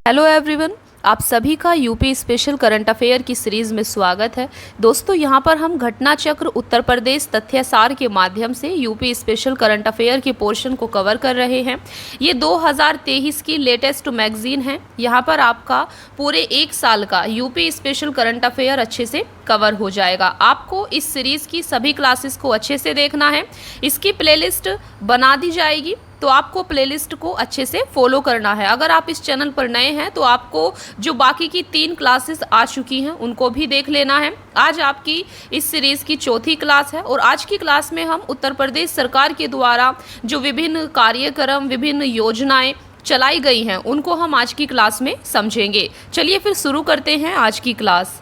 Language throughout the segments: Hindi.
हेलो एवरीवन, आप सभी का यूपी स्पेशल करंट अफेयर की सीरीज़ में स्वागत है। दोस्तों, यहाँ पर हम घटना चक्र उत्तर प्रदेश तथ्यसार के माध्यम से यूपी स्पेशल करंट अफेयर के पोर्शन को कवर कर रहे हैं। ये 2023 की लेटेस्ट मैगजीन है। यहाँ पर आपका पूरे एक साल का यूपी स्पेशल करंट अफेयर अच्छे से कवर हो जाएगा। आपको इस सीरीज़ की सभी क्लासेस को अच्छे से देखना है। इसकी प्लेलिस्ट बना दी जाएगी, तो आपको प्लेलिस्ट को अच्छे से फॉलो करना है। अगर आप इस चैनल पर नए हैं तो आपको जो बाकी की 3 क्लासेस आ चुकी हैं उनको भी देख लेना है। आज आपकी इस सीरीज़ की चौथी क्लास है और आज की क्लास में हम उत्तर प्रदेश सरकार के द्वारा जो विभिन्न कार्यक्रम, विभिन्न योजनाएं चलाई गई हैं उनको हम आज की क्लास में समझेंगे। चलिए फिर शुरू करते हैं आज की क्लास।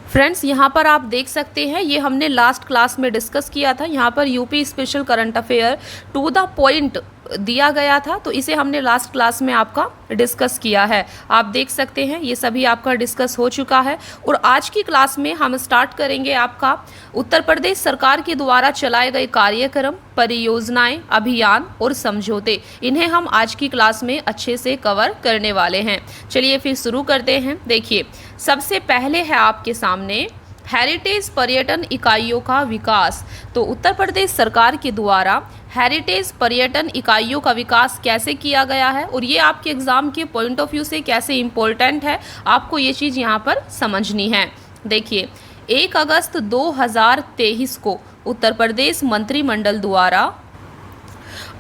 फ्रेंड्स, यहाँ पर आप देख सकते हैं, ये हमने लास्ट क्लास में डिस्कस किया था। यहाँ पर UP special current affair to the point दिया गया था, तो इसे हमने लास्ट क्लास में आपका डिस्कस किया है। आप देख सकते हैं ये सभी आपका डिस्कस हो चुका है। और आज की क्लास में हम स्टार्ट करेंगे आपका उत्तर प्रदेश सरकार के द्वारा चलाए गए कार्यक्रम, परियोजनाएं, अभियान और समझौते। इन्हें हम आज की क्लास में अच्छे से कवर करने वाले हैं। चलिए फिर शुरू करते हैं। देखिए, सबसे पहले है आपके सामने हेरिटेज पर्यटन इकाइयों का विकास। तो उत्तर प्रदेश सरकार के द्वारा हेरिटेज पर्यटन इकाइयों का विकास कैसे किया गया है और ये आपके एग्ज़ाम के पॉइंट ऑफ व्यू से कैसे इम्पोर्टेंट है, आपको ये चीज़ यहाँ पर समझनी है। देखिए, 1 अगस्त 2023 को उत्तर प्रदेश मंत्रिमंडल द्वारा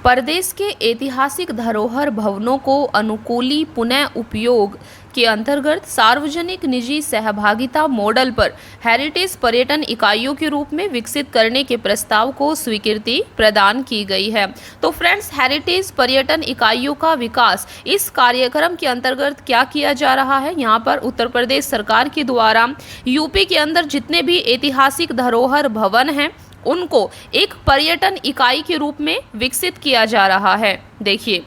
प्रदेश के ऐतिहासिक धरोहर भवनों को अनुकूली पुनः उपयोग के अंतर्गत सार्वजनिक निजी सहभागिता मॉडल पर हेरिटेज पर्यटन इकाइयों के रूप में विकसित करने के प्रस्ताव को स्वीकृति प्रदान की गई है। तो फ्रेंड्स, हेरिटेज पर्यटन इकाइयों का विकास इस कार्यक्रम के अंतर्गत क्या किया जा रहा है, यहाँ पर उत्तर प्रदेश सरकार के द्वारा यूपी के अंदर जितने भी ऐतिहासिक धरोहर भवन हैं उनको एक पर्यटन इकाई के रूप में विकसित किया जा रहा है। देखिए,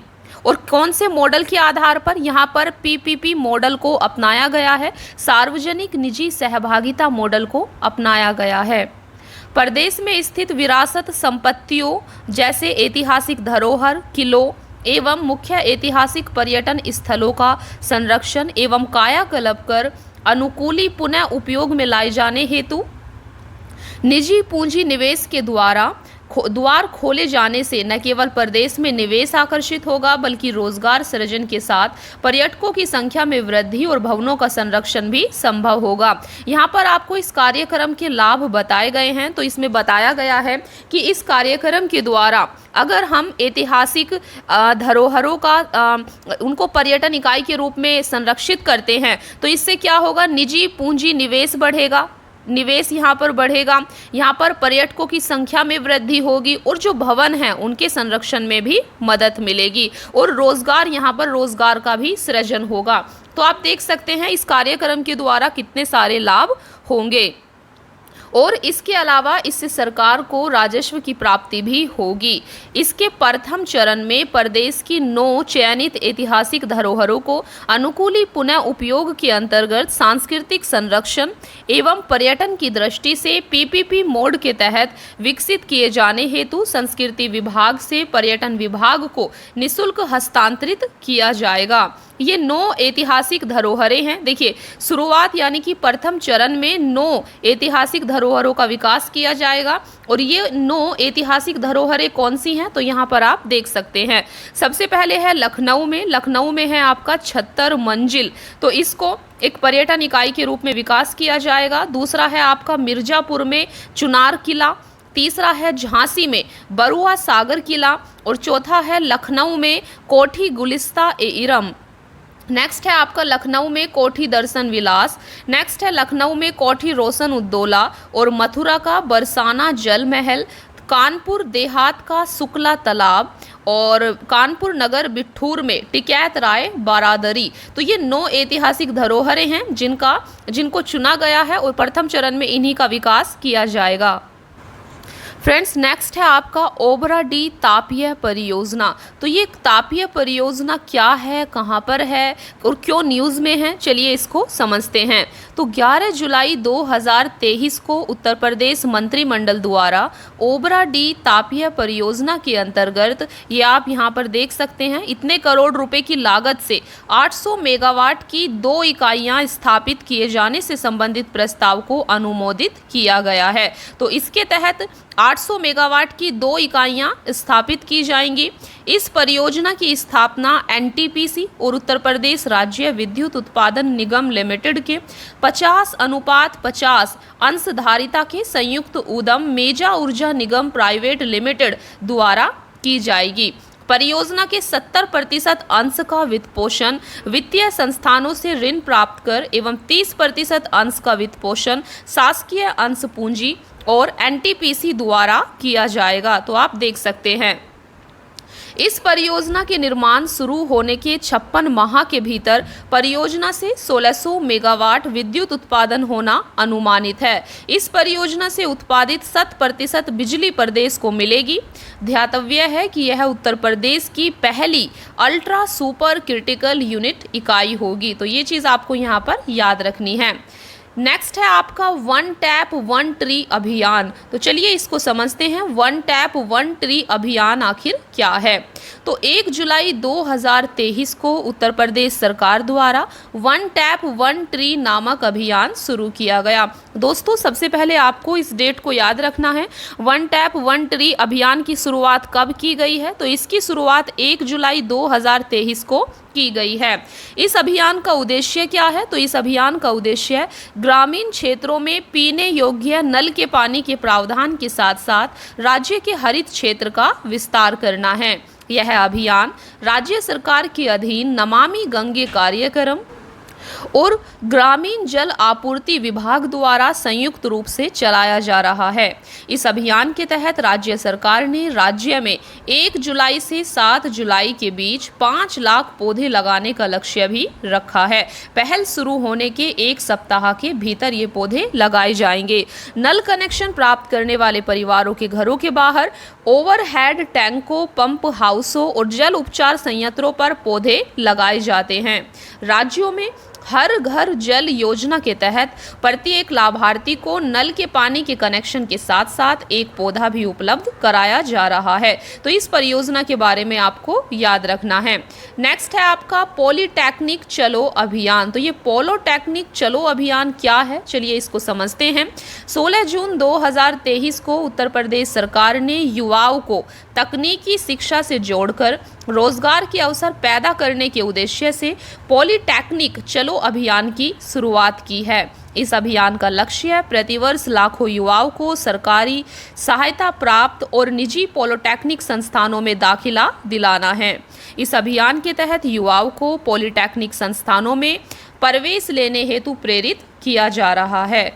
और कौन से मॉडल के आधार पर, यहाँ पर पीपीपी मॉडल को अपनाया गया है, सार्वजनिक निजी सहभागिता मॉडल को अपनाया गया है। प्रदेश में स्थित विरासत संपत्तियों जैसे ऐतिहासिक धरोहर, किलों एवं मुख्य ऐतिहासिक पर्यटन स्थलों का संरक्षण एवं कायाकल्प कर अनुकूली पुनः उपयोग में लाए जाने हेतु निजी पूंजी निवेश के द्वार खोले जाने से न केवल प्रदेश में निवेश आकर्षित होगा बल्कि रोजगार सृजन के साथ पर्यटकों की संख्या में वृद्धि और भवनों का संरक्षण भी संभव होगा। यहाँ पर आपको इस कार्यक्रम के लाभ बताए गए हैं। तो इसमें बताया गया है कि इस कार्यक्रम के द्वारा अगर हम ऐतिहासिक धरोहरों का उनको पर्यटन इकाई के रूप में संरक्षित करते हैं तो इससे क्या होगा, निजी पूंजी निवेश बढ़ेगा, निवेश यहाँ पर बढ़ेगा, यहाँ पर पर्यटकों की संख्या में वृद्धि होगी और जो भवन हैं उनके संरक्षण में भी मदद मिलेगी और रोजगार, यहाँ पर रोजगार का भी सृजन होगा। तो आप देख सकते हैं इस कार्यक्रम के द्वारा कितने सारे लाभ होंगे और इसके अलावा इससे सरकार को राजस्व की प्राप्ति भी होगी। इसके प्रथम चरण में प्रदेश की 9 चयनित ऐतिहासिक धरोहरों को अनुकूली पुनः उपयोग के अंतर्गत सांस्कृतिक संरक्षण एवं पर्यटन की दृष्टि से पीपीपी मोड के तहत विकसित किए जाने हेतु संस्कृति विभाग से पर्यटन विभाग को निःशुल्क हस्तांतरित किया जाएगा। ये 9 ऐतिहासिक धरोहरें हैं। देखिए, शुरुआत यानी कि प्रथम चरण में 9 ऐतिहासिक धरोहरों का विकास किया जाएगा और ये 9 ऐतिहासिक धरोहरें कौन सी हैं, तो यहाँ पर आप देख सकते हैं। सबसे पहले है लखनऊ में है आपका 76 मंजिल, तो इसको एक पर्यटन इकाई के रूप में विकास किया जाएगा। दूसरा है आपका मिर्जापुर में चुनार किला, तीसरा है झांसी में बरुआ सागर किला और चौथा है लखनऊ में कोठी गुलिस्ता-ए-इरम। नेक्स्ट है आपका लखनऊ में कोठी दर्शन विलास। नेक्स्ट है लखनऊ में कोठी रोशन उद्दौला और मथुरा का बरसाना जल महल, कानपुर देहात का शुक्ला तालाब और कानपुर नगर बिठूर में टिकैत राय बारादरी। तो ये 9 ऐतिहासिक धरोहरें हैं जिनको चुना गया है और प्रथम चरण में इन्हीं का विकास किया जाएगा। फ्रेंड्स नेक्स्ट है आपका ओबरा डी तापीय परियोजना। तो ये तापीय परियोजना क्या है, कहाँ पर है और क्यों न्यूज़ में है, चलिए इसको समझते हैं। तो 11 जुलाई 2023 को उत्तर प्रदेश मंत्रिमंडल द्वारा ओबरा डी तापीय परियोजना के अंतर्गत ये आप यहाँ पर देख सकते हैं इतने करोड़ रुपए की लागत से 800 मेगावाट की 2 इकाइयाँ स्थापित किए जाने से संबंधित प्रस्ताव को अनुमोदित किया गया है। तो इसके तहत 800 मेगावाट की 2 इकाइयाँ स्थापित की जाएंगी। इस परियोजना की स्थापना एनटीपीसी और उत्तर प्रदेश राज्य विद्युत उत्पादन निगम लिमिटेड के 50:50 अंशधारिता के संयुक्त उद्यम मेजा ऊर्जा निगम प्राइवेट लिमिटेड द्वारा की जाएगी। परियोजना के 70% अंश का वित्तपोषण वित्तीय संस्थानों से ऋण प्राप्त कर एवं 30% अंश का वित्तपोषण शासकीय अंश पूंजी और एनटीपीसी द्वारा किया जाएगा। तो आप देख सकते हैं इस परियोजना के निर्माण शुरू होने के 56 माह के भीतर परियोजना से 1600 मेगावाट विद्युत उत्पादन होना अनुमानित है। इस परियोजना से उत्पादित 100% बिजली प्रदेश को मिलेगी। ध्यातव्य है कि यह उत्तर प्रदेश की पहली अल्ट्रा सुपर क्रिटिकल यूनिट इकाई होगी। तो ये चीज़ आपको यहाँ पर याद रखनी है। नेक्स्ट है आपका वन टैप वन ट्री अभियान। तो चलिए इसको समझते हैं, वन टैप वन ट्री अभियान आखिर क्या है। तो 1 जुलाई 2023 को उत्तर प्रदेश सरकार द्वारा वन टैप वन ट्री नामक अभियान शुरू किया गया। दोस्तों सबसे पहले आपको इस डेट को याद रखना है, वन टैप वन ट्री अभियान की शुरुआत कब की गई है। तो इसकी शुरुआत 1 जुलाई 2023 को की गई है। इस अभियान का उद्देश्य क्या है। तो इस अभियान का उद्देश्य ग्रामीण क्षेत्रों में पीने योग्य नल के पानी के प्रावधान के साथ साथ राज्य के हरित क्षेत्र का विस्तार करना है। यह अभियान राज्य सरकार के अधीन नमामि गंगे कार्यक्रम और ग्रामीण जल आपूर्ति विभाग द्वारा संयुक्त रूप से चलाया जा रहा है। इस अभियान के तहत राज्य सरकार ने राज्य में 1 जुलाई से 7 जुलाई के बीच 5 लाख पौधे लगाने का लक्ष्य भी रखा है। पहल शुरू होने के 1 सप्ताह के भीतर ये पौधे लगाए जाएंगे। नल कनेक्शन प्राप्त करने वाले परिवारों के घरों के बाहर ओवरहेड टैंकों, पंप हाउसों और जल उपचार संयंत्रों पर पौधे लगाए जाते हैं। राज्यों में हर घर जल योजना के तहत प्रत्येक लाभार्थी को नल के पानी के कनेक्शन के साथ साथ एक पौधा भी उपलब्ध कराया जा रहा है। तो इस परियोजना के बारे में आपको याद रखना है। नेक्स्ट है आपका पॉलीटेक्निक चलो अभियान। तो ये पॉलीटेक्निक चलो अभियान क्या है, चलिए इसको समझते हैं। 16 जून 2023 को उत्तर प्रदेश सरकार ने युवाओं को तकनीकी शिक्षा से जोड़कर रोजगार के अवसर पैदा करने के उद्देश्य से पॉलीटेक्निक चलो अभियान की शुरुआत की है। इस अभियान का लक्ष्य प्रतिवर्ष लाखों युवाओं को सरकारी सहायता प्राप्त और निजी पॉलीटेक्निक संस्थानों में दाखिला दिलाना है। इस अभियान के तहत युवाओं को पॉलीटेक्निक संस्थानों में प्रवेश लेने हेतु प्रेरित किया जा रहा है।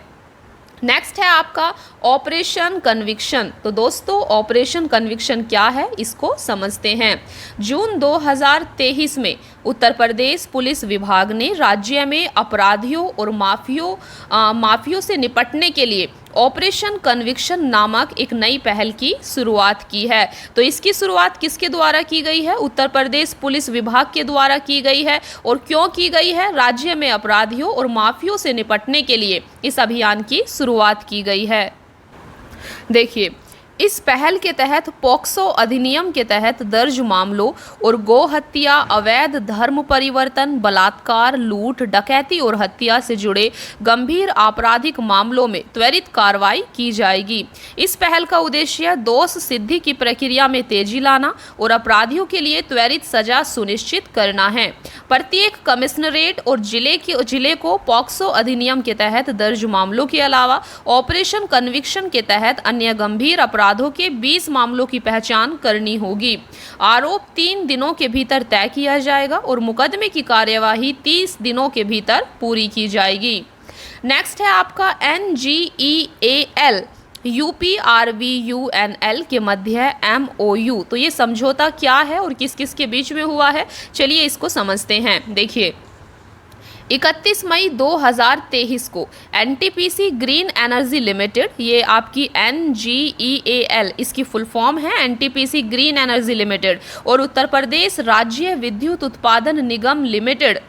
नेक्स्ट है आपका ऑपरेशन कन्विक्शन। तो दोस्तों ऑपरेशन कन्विक्शन क्या है इसको समझते हैं। जून 2023 में उत्तर प्रदेश पुलिस विभाग ने राज्य में अपराधियों और माफियों से निपटने के लिए ऑपरेशन कन्विक्शन नामक एक नई पहल की शुरुआत की है। तो इसकी शुरुआत किसके द्वारा की गई है, उत्तर प्रदेश पुलिस विभाग के द्वारा की गई है। और क्यों की गई है, राज्य में अपराधियों और माफियों से निपटने के लिए इस अभियान की शुरुआत की गई है। देखिए इस पहल के तहत पॉक्सो अधिनियम के तहत दर्ज मामलों और गो हत्या, अवैध धर्म परिवर्तन, बलात्कार, लूट, डकैती और हत्या से जुड़े गंभीर आपराधिक मामलों में त्वरित कार्रवाई की जाएगी। इस पहल का उद्देश्य दोष सिद्धि की प्रक्रिया में तेजी लाना और अपराधियों के लिए त्वरित सजा सुनिश्चित करना है। प्रत्येक कमिश्नरेट और जिले को पॉक्सो अधिनियम के तहत दर्ज मामलों के अलावा ऑपरेशन कन्विक्शन के तहत अन्य गंभीर अपराधों के 20 मामलों की पहचान करनी होगी। आरोप 3 दिनों के भीतर तय किया जाएगा और मुकदमे की कार्यवाही 30 दिनों के भीतर पूरी की जाएगी। नेक्स्ट है आपका NGEAL UPRVUNL के मध्य MOU। तो ये समझौता क्या है और किस किस के बीच में हुआ है, चलिए इसको समझते हैं। देखिए 31 मई 2023 को एनटीपीसी ग्रीन एनर्जी लिमिटेड, ये आपकी NGEAL इसकी फुल फॉर्म है, एनटीपीसी ग्रीन एनर्जी लिमिटेड, और उत्तर प्रदेश राज्य विद्युत उत्पादन निगम लिमिटेड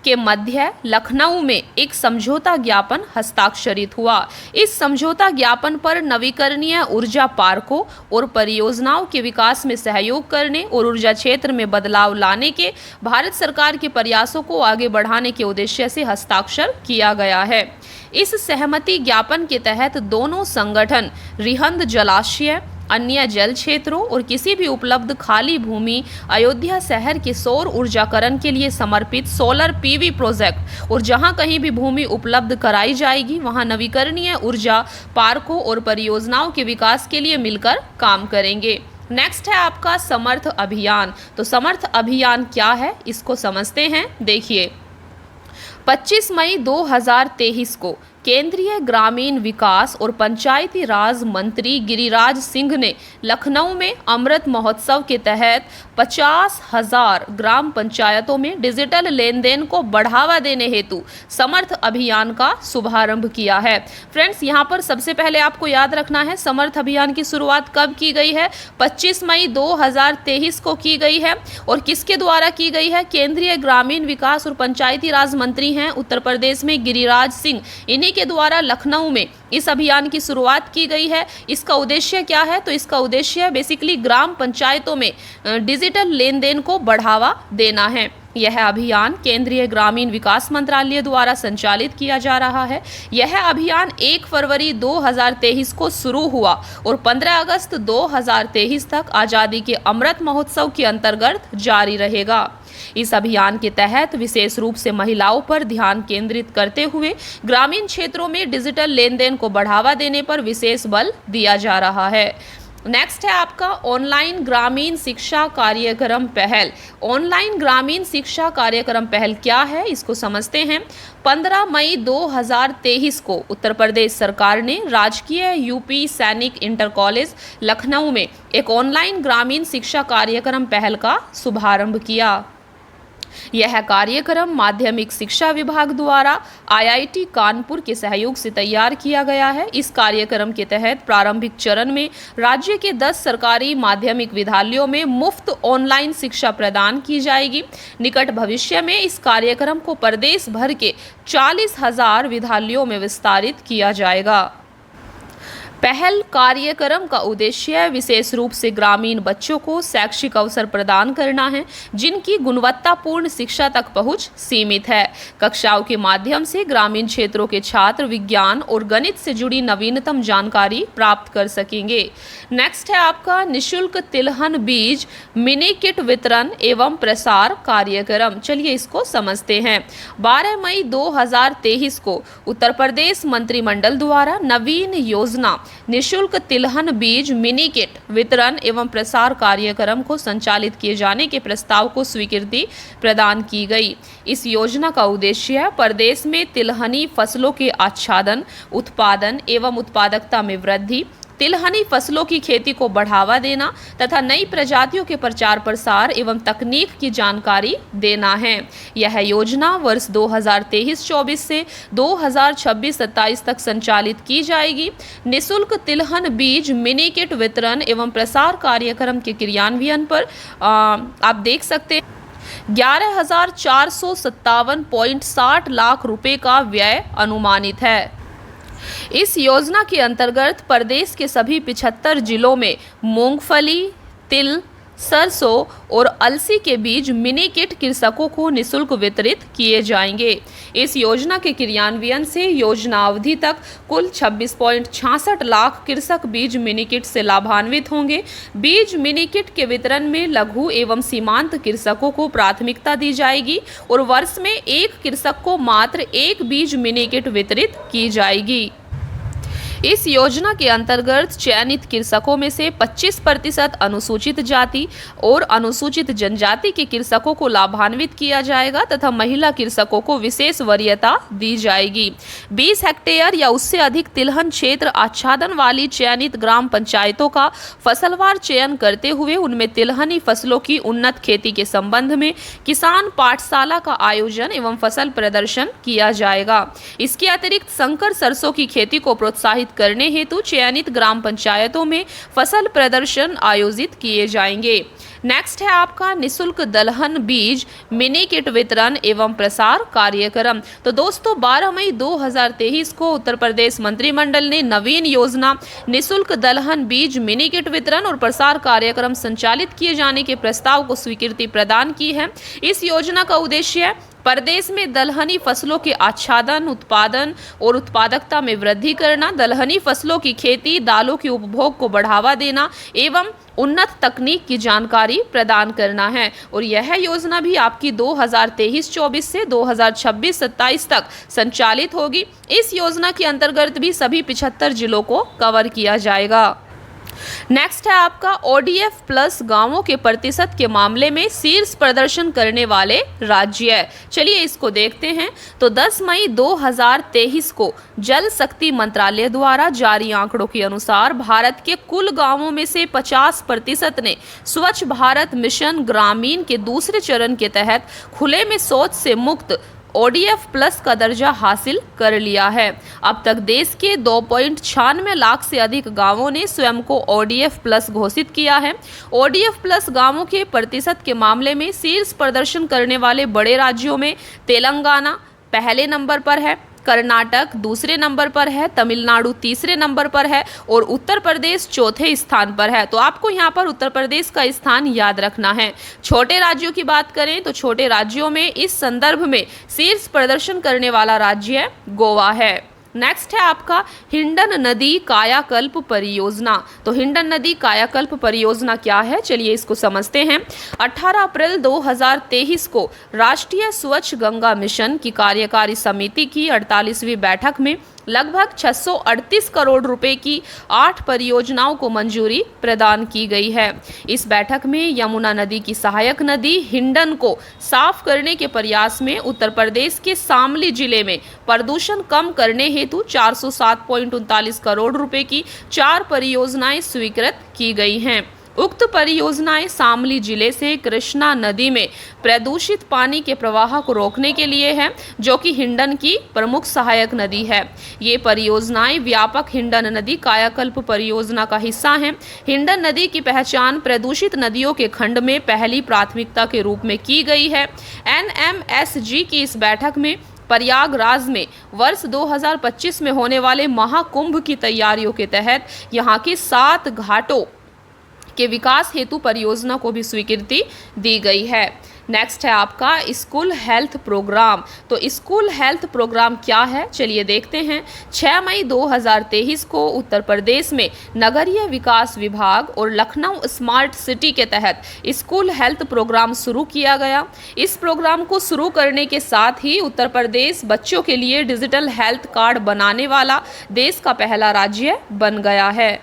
के मध्य लखनऊ में एक समझौता ज्ञापन हस्ताक्षरित हुआ। इस समझौता ज्ञापन पर नवीकरणीय ऊर्जा पार्कों और परियोजनाओं के विकास में सहयोग करने और ऊर्जा क्षेत्र में बदलाव लाने के भारत सरकार के प्रयासों को आगे बढ़ाने के उद्देश्य से हस्ताक्षर किया गया है। इस सहमति ज्ञापन के तहत दोनों संगठन रिहंद जलाशय, अन्य जल क्षेत्रों और किसी भी उपलब्ध खाली भूमि, अयोध्या शहर के सौर ऊर्जाकरण के लिए समर्पित सोलर PV प्रोजेक्ट और जहां कहीं भी भूमि उपलब्ध कराई जाएगी वहां नवीकरणीय ऊर्जा पार्कों और परियोजनाओं के विकास के लिए मिलकर काम करेंगे। नेक्स्ट है आपका समर्थ अभियान। तो समर्थ अभियान क्या है, इसको समझते हैं। देखिए, 25 मई 2023 को केंद्रीय ग्रामीण विकास और पंचायती राज मंत्री गिरिराज सिंह ने लखनऊ में अमृत महोत्सव के तहत 50,000 ग्राम पंचायतों में डिजिटल लेन देन को बढ़ावा देने हेतु समर्थ अभियान का शुभारंभ किया है। फ्रेंड्स, यहाँ पर सबसे पहले आपको याद रखना है समर्थ अभियान की शुरुआत कब की गई है, 25 मई 2023 को की गई है। और किसके द्वारा की गई है, केंद्रीय ग्रामीण विकास और पंचायती राज मंत्री हैं उत्तर प्रदेश में गिरिराज सिंह, इन्हीं के द्वारा लखनऊ में इस अभियान की शुरुआत की गई है। इसका उद्देश्य क्या है, तो इसका उद्देश्य बेसिकली ग्राम पंचायतों में डिजिटल लेन देन को बढ़ावा देना है। यह अभियान केंद्रीय ग्रामीण विकास मंत्रालय द्वारा संचालित किया जा रहा है। यह अभियान 1 फरवरी 2023 को शुरू हुआ और 15 अगस्त 2023 तक आज़ादी के अमृत महोत्सव के अंतर्गत जारी रहेगा। इस अभियान के तहत विशेष रूप से महिलाओं पर ध्यान केंद्रित करते हुए ग्रामीण क्षेत्रों में डिजिटल लेन देन को बढ़ावा देने पर विशेष बल दिया जा रहा है। नेक्स्ट है आपका ऑनलाइन ग्रामीण शिक्षा कार्यक्रम पहल। ऑनलाइन ग्रामीण शिक्षा कार्यक्रम पहल क्या है, इसको समझते हैं। 15 मई 2023 को उत्तर प्रदेश सरकार ने राजकीय यूपी सैनिक इंटर कॉलेज लखनऊ में एक ऑनलाइन ग्रामीण शिक्षा कार्यक्रम पहल का शुभारंभ किया। यह कार्यक्रम माध्यमिक शिक्षा विभाग द्वारा IIT कानपुर के सहयोग से तैयार किया गया है। इस कार्यक्रम के तहत प्रारंभिक चरण में राज्य के 10 सरकारी माध्यमिक विद्यालयों में मुफ्त ऑनलाइन शिक्षा प्रदान की जाएगी। निकट भविष्य में इस कार्यक्रम को प्रदेश भर के 40,000 विद्यालयों में विस्तारित किया जाएगा। पहल कार्यक्रम का उद्देश्य विशेष रूप से ग्रामीण बच्चों को शैक्षिक अवसर प्रदान करना है जिनकी गुणवत्तापूर्ण शिक्षा तक पहुंच सीमित है। कक्षाओं के माध्यम से ग्रामीण क्षेत्रों के छात्र विज्ञान और गणित से जुड़ी नवीनतम जानकारी प्राप्त कर सकेंगे। नेक्स्ट है आपका निःशुल्क तिलहन बीज मिनी किट वितरण एवं प्रसार कार्यक्रम। चलिए इसको समझते हैं। 12 मई 2023 को उत्तर प्रदेश मंत्रिमंडल द्वारा नवीन योजना निःशुल्क तिलहन बीज मिनी किट वितरण एवं प्रसार कार्यक्रम को संचालित किए जाने के प्रस्ताव को स्वीकृति प्रदान की गई। इस योजना का उद्देश्य प्रदेश में तिलहनी फसलों के आच्छादन, उत्पादन एवं उत्पादकता में वृद्धि, तिलहनी फसलों की खेती को बढ़ावा देना तथा नई प्रजातियों के प्रचार प्रसार एवं तकनीक की जानकारी देना है। यह योजना वर्ष 2023-24 से 2026-27 तक संचालित की जाएगी। निःशुल्क तिलहन बीज मिनी किट वितरण एवं प्रसार कार्यक्रम के क्रियान्वयन पर आप देख सकते हैं 11,457.60 लाख रुपए का व्यय अनुमानित है। इस योजना के अंतर्गत प्रदेश के सभी 75 जिलों में मूंगफली, तिल, सरसों और अलसी के बीज मिनी किट कृषकों को निःशुल्क वितरित किए जाएंगे। इस योजना के क्रियान्वयन से योजना अवधि तक कुल 26.66 लाख कृषक बीज मिनी किट से लाभान्वित होंगे। बीज मिनी किट के वितरण में लघु एवं सीमांत कृषकों को प्राथमिकता दी जाएगी और वर्ष में एक कृषक को मात्र एक बीज मिनी किट वितरित की जाएगी। इस योजना के अंतर्गत चयनित कृषकों में से 25% अनुसूचित जाति और अनुसूचित जनजाति के कृषकों को लाभान्वित किया जाएगा तथा महिला कृषकों को विशेष वरीयता दी जाएगी। 20 हेक्टेयर या उससे अधिक तिलहन क्षेत्र आच्छादन वाली चयनित ग्राम पंचायतों का फसलवार चयन करते हुए उनमें तिलहनी फसलों की उन्नत खेती के संबंध में किसान पाठशाला का आयोजन एवं फसल प्रदर्शन किया जाएगा। इसके अतिरिक्त संकर सरसों की खेती को प्रोत्साहित करने हेतु चयनित ग्राम पंचायतों में फसल प्रदर्शन आयोजित किए जाएंगे। नेक्स्ट है आपका निशुल्क दलहन बीज मिनी किट वितरण एवं प्रसार कार्यक्रम। तो दोस्तों 12 मई 2023 को उत्तर प्रदेश मंत्रिमंडल ने नवीन योजना निशुल्क दलहन बीज मिनी किट वितरण और प्रसार कार्यक्रम संचालित किए जाने के प्रस्ताव को स्वीकृति प्रदान की है। इस योजना का उद्देश्य प्रदेश में दलहनी फसलों के आच्छादन, उत्पादन और उत्पादकता में वृद्धि करना, दलहनी फसलों की खेती, दालों के उपभोग को बढ़ावा देना एवं उन्नत तकनीक की जानकारी प्रदान करना है। और यह योजना भी आपकी 2023-24 से 2026-27 तक संचालित होगी। इस योजना के अंतर्गत भी सभी 75 जिलों को कवर किया जाएगा। नेक्स्ट है आपका ODF प्लस गांवों के प्रतिशत के मामले में शीर्ष प्रदर्शन करने वाले राज्य। चलिए इसको देखते हैं। तो 10 मई 2023 को जल शक्ति मंत्रालय द्वारा जारी आंकड़ों के अनुसार भारत के कुल गांवों में से 50% ने स्वच्छ भारत मिशन ग्रामीण के दूसरे चरण के तहत खुले में शौच से मुक्त ODF प्लस का दर्जा हासिल कर लिया है। अब तक देश के 2.96 लाख से अधिक गांवों ने स्वयं को ODF प्लस घोषित किया है। ODF प्लस गांवों के प्रतिशत के मामले में शीर्ष प्रदर्शन करने वाले बड़े राज्यों में तेलंगाना पहले नंबर पर है, कर्नाटक दूसरे नंबर पर है, तमिलनाडु तीसरे नंबर पर है और उत्तर प्रदेश चौथे स्थान पर है। तो आपको यहाँ पर उत्तर प्रदेश का स्थान याद रखना है। छोटे राज्यों की बात करें तो छोटे राज्यों में इस संदर्भ में शीर्ष प्रदर्शन करने वाला राज्य गोवा है। नेक्स्ट है आपका हिंडन नदी कायाकल्प परियोजना। तो हिंडन नदी कायाकल्प परियोजना क्या है, चलिए इसको समझते हैं। 18 अप्रैल 2023 को राष्ट्रीय स्वच्छ गंगा मिशन की कार्यकारी समिति की 48वीं बैठक में लगभग 638 करोड़ रुपए की 8 परियोजनाओं को मंजूरी प्रदान की गई है। इस बैठक में यमुना नदी की सहायक नदी हिंडन को साफ करने के प्रयास में उत्तर प्रदेश के शामली जिले में प्रदूषण कम करने हेतु 407.39 करोड़ रुपए की 4 परियोजनाएं स्वीकृत की गई हैं। उक्त परियोजनाएं शामली जिले से कृष्णा नदी में प्रदूषित पानी के प्रवाह को रोकने के लिए है, जो कि हिंडन की प्रमुख सहायक नदी है। ये परियोजनाएं व्यापक हिंडन नदी कायाकल्प परियोजना का हिस्सा हैं। हिंडन नदी की पहचान प्रदूषित नदियों के खंड में पहली प्राथमिकता के रूप में की गई है। NMSG की इस बैठक में प्रयागराज में वर्ष 2025 में होने वाले महाकुंभ की तैयारियों के तहत यहाँ के 7 घाटों के विकास हेतु परियोजना को भी स्वीकृति दी गई है। नेक्स्ट है आपका स्कूल हेल्थ प्रोग्राम। तो स्कूल हेल्थ प्रोग्राम क्या है, चलिए देखते हैं। 6 मई 2023 को उत्तर प्रदेश में नगरीय विकास विभाग और लखनऊ स्मार्ट सिटी के तहत स्कूल हेल्थ प्रोग्राम शुरू किया गया। इस प्रोग्राम को शुरू करने के साथ ही उत्तर प्रदेश बच्चों के लिए डिजिटल हेल्थ कार्ड बनाने वाला देश का पहला राज्य बन गया है।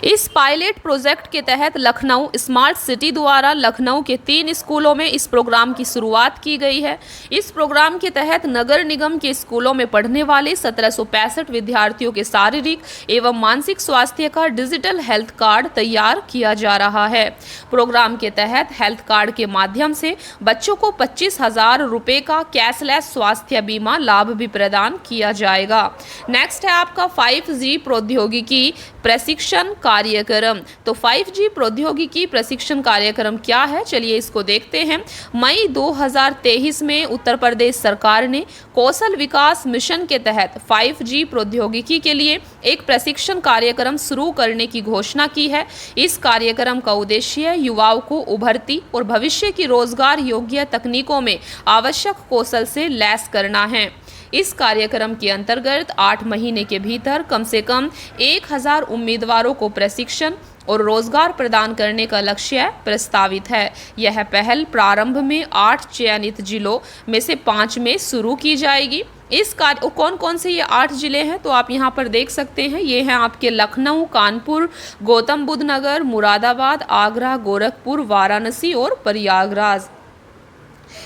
इस पायलट प्रोजेक्ट के तहत लखनऊ स्मार्ट सिटी द्वारा लखनऊ के 3 स्कूलों में इस प्रोग्राम की शुरुआत की गई है। इस प्रोग्राम के तहत नगर निगम के स्कूलों में पढ़ने वाले 1765 विद्यार्थियों के शारीरिक एवं मानसिक स्वास्थ्य का डिजिटल हेल्थ कार्ड तैयार किया जा रहा है। प्रोग्राम के तहत हेल्थ कार्ड के माध्यम से बच्चों को 25,000 रुपये का कैशलेस स्वास्थ्य बीमा लाभ भी प्रदान किया जाएगा। नेक्स्ट है आपका 5G प्रौद्योगिकी प्रशिक्षण कार्यक्रम। तो 5G प्रौद्योगिकी प्रशिक्षण कार्यक्रम क्या है, चलिए इसको देखते हैं। मई 2023 में उत्तर प्रदेश सरकार ने कौशल विकास मिशन के तहत 5G प्रौद्योगिकी के लिए एक प्रशिक्षण कार्यक्रम शुरू करने की घोषणा की है। इस कार्यक्रम का उद्देश्य युवाओं को उभरती और भविष्य की रोजगार योग्य तकनीकों में आवश्यक कौशल से लैस करना है। इस कार्यक्रम के अंतर्गत 8 महीने के भीतर कम से कम 1000 उम्मीदवारों को प्रशिक्षण और रोजगार प्रदान करने का लक्ष्य प्रस्तावित है। यह पहल प्रारंभ में 8 चयनित जिलों में से 5 में शुरू की जाएगी। इस कार्य कौन कौन से ये 8 जिले हैं तो आप यहाँ पर देख सकते हैं। ये हैं आपके लखनऊ, कानपुर, गौतम बुद्ध नगर, मुरादाबाद, आगरा, गोरखपुर, वाराणसी और प्रयागराज।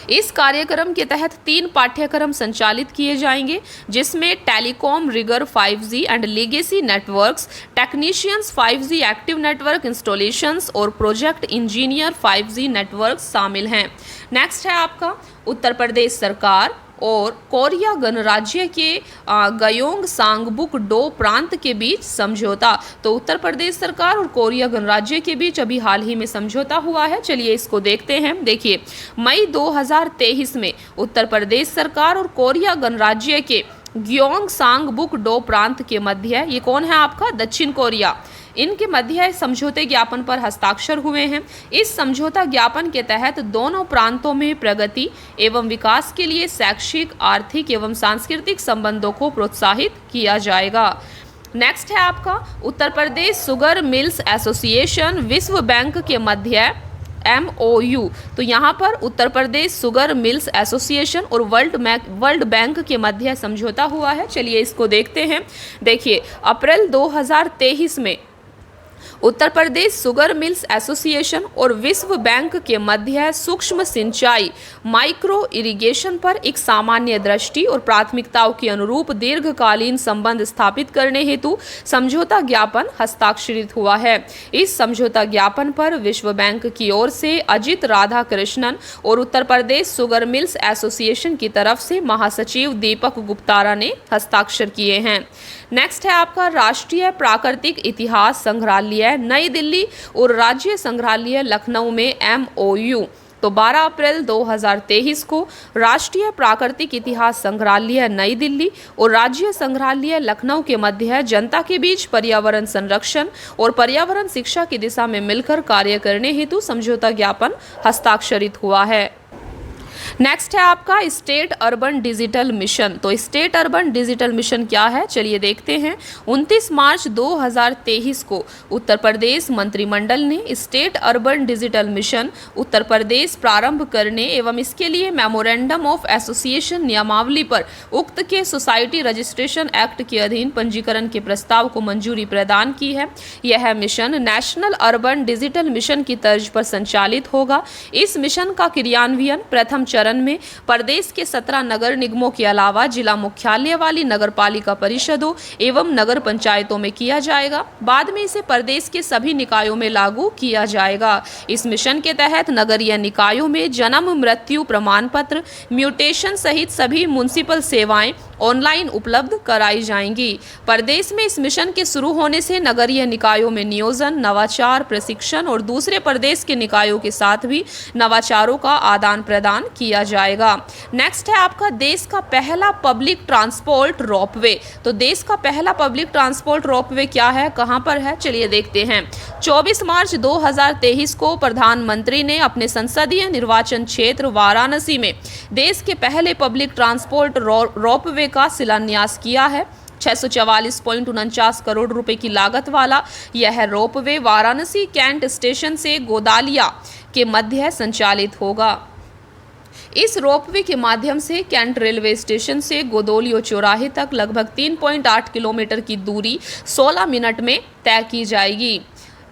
इस कार्यक्रम के तहत 3 पाठ्यक्रम संचालित किए जाएंगे, जिसमें telecom rigger 5G and legacy networks, technicians 5G active network installations और प्रोजेक्ट इंजीनियर 5G नेटवर्क्स शामिल हैं। नेक्स्ट है आपका उत्तर प्रदेश सरकार और कोरिया गणराज्य के गयोंग सांगबुक डो प्रांत के बीच समझौता। तो उत्तर प्रदेश सरकार और कोरिया गणराज्य के बीच अभी हाल ही में समझौता हुआ है। चलिए इसको देखते हैं। देखिए, मई 2023 में उत्तर प्रदेश सरकार और कोरिया गणराज्य के ग्योंग सांगबुक डो प्रांत के मध्य, ये कौन है आपका, दक्षिण कोरिया, इनके मध्य समझौते ज्ञापन पर हस्ताक्षर हुए हैं। इस समझौता ज्ञापन के तहत दोनों प्रांतों में प्रगति एवं विकास के लिए शैक्षिक, आर्थिक एवं सांस्कृतिक संबंधों को प्रोत्साहित किया जाएगा। नेक्स्ट है आपका Uttar Pradesh sugar mills association विश्व बैंक के मध्य MOU। तो यहाँ पर Uttar Pradesh sugar mills association और वर्ल्ड बैंक के मध्य समझौता हुआ है। चलिए इसको देखते हैं। देखिए, अप्रैल 2023 में Uttar Pradesh sugar mills association और विश्व बैंक के मध्य सूक्ष्म सिंचाई माइक्रो इरिगेशन पर एक सामान्य दृष्टि और प्राथमिकताओं के अनुरूप दीर्घकालीन संबंध स्थापित करने हेतु समझौता ज्ञापन हस्ताक्षरित हुआ है। इस समझौता ज्ञापन पर विश्व बैंक की ओर से अजित राधाकृष्णन और Uttar Pradesh sugar mills association की तरफ से महासचिव दीपक गुप्तारा ने हस्ताक्षर किए हैं। नेक्स्ट है आपका राष्ट्रीय प्राकृतिक इतिहास संग्रहालय नई दिल्ली और राज्य संग्रहालय लखनऊ में MOU। तो 12 अप्रैल 2023 को राष्ट्रीय प्राकृतिक इतिहास संग्रहालय नई दिल्ली और राज्य संग्रहालय लखनऊ के मध्य जनता के बीच पर्यावरण संरक्षण और पर्यावरण शिक्षा की दिशा में मिलकर कार्य करने हेतु समझौता ज्ञापन हस्ताक्षरित हुआ है। नेक्स्ट है आपका स्टेट अर्बन डिजिटल मिशन। तो स्टेट अर्बन डिजिटल मिशन क्या है, चलिए देखते हैं। 29 मार्च 2023 को उत्तर प्रदेश मंत्रिमंडल ने state urban digital mission Uttar Pradesh प्रारंभ करने एवं इसके लिए मेमोरेंडम ऑफ एसोसिएशन नियमावली पर उक्त के सोसाइटी रजिस्ट्रेशन एक्ट के अधीन पंजीकरण के प्रस्ताव को मंजूरी प्रदान की है। यह mission national urban digital mission की तर्ज पर संचालित होगा। इस मिशन का क्रियान्वयन प्रथम चरण में प्रदेश के 17 नगर निगमों के अलावा जिला मुख्यालय वाली नगरपालिका परिषदों एवं नगर पंचायतों में किया जाएगा। बाद में इसे प्रदेश के सभी निकायों में लागू किया जाएगा। इस मिशन के तहत नगरीय निकायों में जन्म मृत्यु प्रमाण पत्र, म्यूटेशन सहित सभी म्युनिसिपल सेवाएं ऑनलाइन उपलब्ध कराई जाएंगी। प्रदेश में इस मिशन के शुरू होने से नगरीय निकायों में नियोजन, नवाचार, प्रशिक्षण और दूसरे प्रदेश के निकायों के साथ भी नवाचारों का आदान प्रदान किया जाएगा। नेक्स्ट है आपका देश का पहला पब्लिक ट्रांसपोर्ट रोपवे। तो देश का पहला पब्लिक ट्रांसपोर्ट रोपवे क्या है, कहां पर है, चलिए देखते हैं। 24 मार्च 2023 को प्रधानमंत्री ने अपने संसदीय निर्वाचन क्षेत्र वाराणसी में देश के पहले पब्लिक ट्रांसपोर्ट रोपवे का शिलान्यास किया है। 644.49 करोड़ रुपए की लागत वाला यह रोपवे वाराणसी कैंट स्टेशन से गोदालिया के मध्य संचालित होगा। इस रोपवे के माध्यम से कैंट रेलवे स्टेशन से गोदोलियो चौराहे तक लगभग 3.8 किलोमीटर की दूरी 16 मिनट में तय की जाएगी।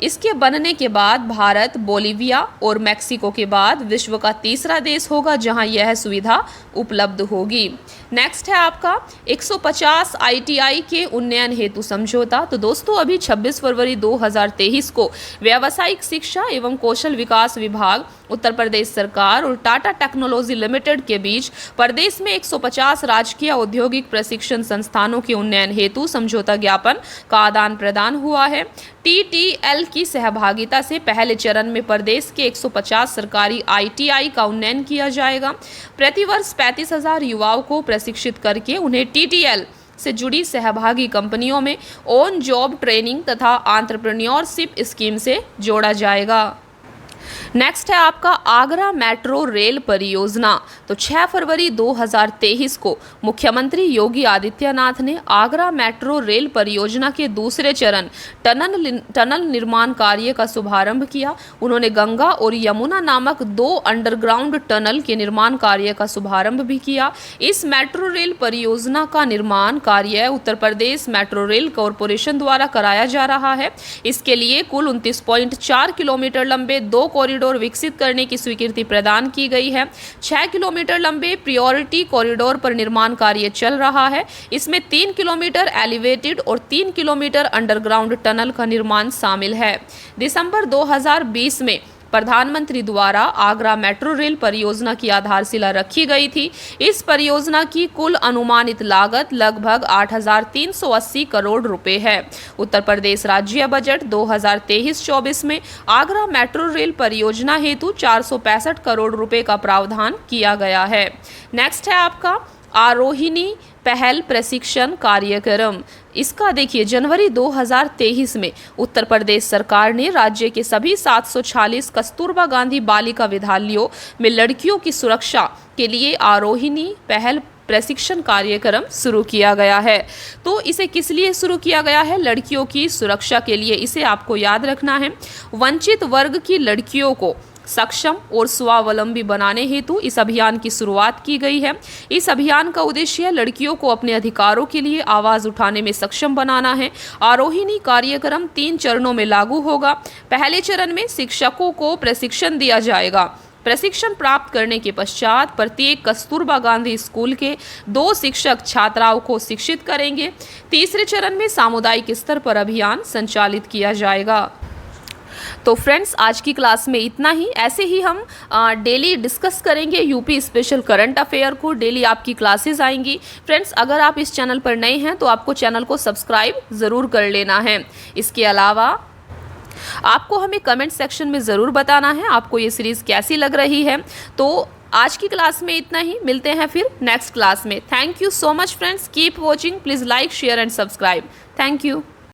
इसके बनने के बाद भारत, बोलीविया और मैक्सिको के बाद विश्व का तीसरा देश होगा जहां यह सुविधा उपलब्ध होगी। नेक्स्ट है आपका 150 ITI के उन्नयन हेतु समझौता। तो दोस्तों अभी 26 फरवरी 2023 को व्यावसायिक शिक्षा एवं कौशल विकास विभाग, उत्तर प्रदेश सरकार और टाटा टेक्नोलॉजी लिमिटेड के बीच प्रदेश में 150 राजकीय औद्योगिक प्रशिक्षण संस्थानों के उन्नयन हेतु समझौता ज्ञापन का आदान प्रदान हुआ है। TTL की सहभागिता से पहले चरण में प्रदेश के 150 सरकारी ITI का उन्नयन किया जाएगा। प्रतिवर्ष 35,000 युवाओं को प्रशिक्षित करके उन्हें TTL से जुड़ी सहभागी कंपनियों में ऑन जॉब ट्रेनिंग तथा एंटरप्रेन्योरशिप स्कीम से जोड़ा जाएगा। नेक्स्ट है आपका आगरा मेट्रो रेल परियोजना। तो 6 फरवरी 2023 को मुख्यमंत्री योगी आदित्यनाथ ने आगरा मेट्रो रेल परियोजना के दूसरे चरण टनल निर्माण कार्य का शुभारंभ किया। उन्होंने गंगा और यमुना नामक 2 अंडरग्राउंड टनल के निर्माण कार्य का शुभारंभ भी किया। इस मेट्रो रेल परियोजना का निर्माण कार्य Uttar Pradesh metro rail corporation द्वारा कराया जा रहा है। इसके लिए कुल 29.4 किलोमीटर लंबे 2 कॉरिडोर विकसित करने की स्वीकृति प्रदान की गई है। 6 किलोमीटर लंबे प्रायोरिटी कॉरिडोर पर निर्माण कार्य चल रहा है। इसमें 3 किलोमीटर एलिवेटेड और 3 किलोमीटर अंडरग्राउंड टनल का निर्माण शामिल है। दिसंबर 2020 में प्रधानमंत्री द्वारा आगरा मेट्रो रेल परियोजना की आधारशिला रखी गई थी। इस परियोजना की कुल अनुमानित लागत लगभग 8,380 करोड़ रुपए है। उत्तर प्रदेश राज्य बजट 2023-24 में आगरा मेट्रो रेल परियोजना हेतु 465 करोड़ रुपए का प्रावधान किया गया है। नेक्स्ट है आपका आरोहिणी पहल प्रशिक्षण कार्यक्रम। इसका देखिए जनवरी 2023 में उत्तर प्रदेश सरकार ने राज्य के सभी 746 कस्तूरबा गांधी बालिका विद्यालयों में लड़कियों की सुरक्षा के लिए आरोहिणी पहल प्रशिक्षण कार्यक्रम शुरू किया गया है। तो इसे किस लिए शुरू किया गया है? लड़कियों की सुरक्षा के लिए। इसे आपको याद रखना है। वंचित वर्ग की लड़कियों को सक्षम और स्वावलंबी बनाने हेतु इस अभियान की शुरुआत की गई है। इस अभियान का उद्देश्य लड़कियों को अपने अधिकारों के लिए आवाज उठाने में सक्षम बनाना है। आरोहिणी कार्यक्रम 3 चरणों में लागू होगा। पहले चरण में शिक्षकों को प्रशिक्षण दिया जाएगा। प्रशिक्षण प्राप्त करने के पश्चात प्रत्येक कस्तूरबा गांधी स्कूल के 2 शिक्षक छात्राओं को शिक्षित करेंगे। तीसरे चरण में सामुदायिक स्तर पर अभियान संचालित किया जाएगा। तो फ्रेंड्स, आज की क्लास में इतना ही। ऐसे ही हम डेली डिस्कस करेंगे यूपी स्पेशल करंट अफेयर को। डेली आपकी क्लासेस आएंगी। फ्रेंड्स, अगर आप इस चैनल पर नए हैं तो आपको चैनल को सब्सक्राइब ज़रूर कर लेना है। इसके अलावा आपको हमें कमेंट सेक्शन में ज़रूर बताना है आपको ये सीरीज़ कैसी लग रही है। तो आज की क्लास में इतना ही। मिलते हैं फिर नेक्स्ट क्लास में। Thank you so much friends. Keep watching. Please like, share and subscribe. Thank you.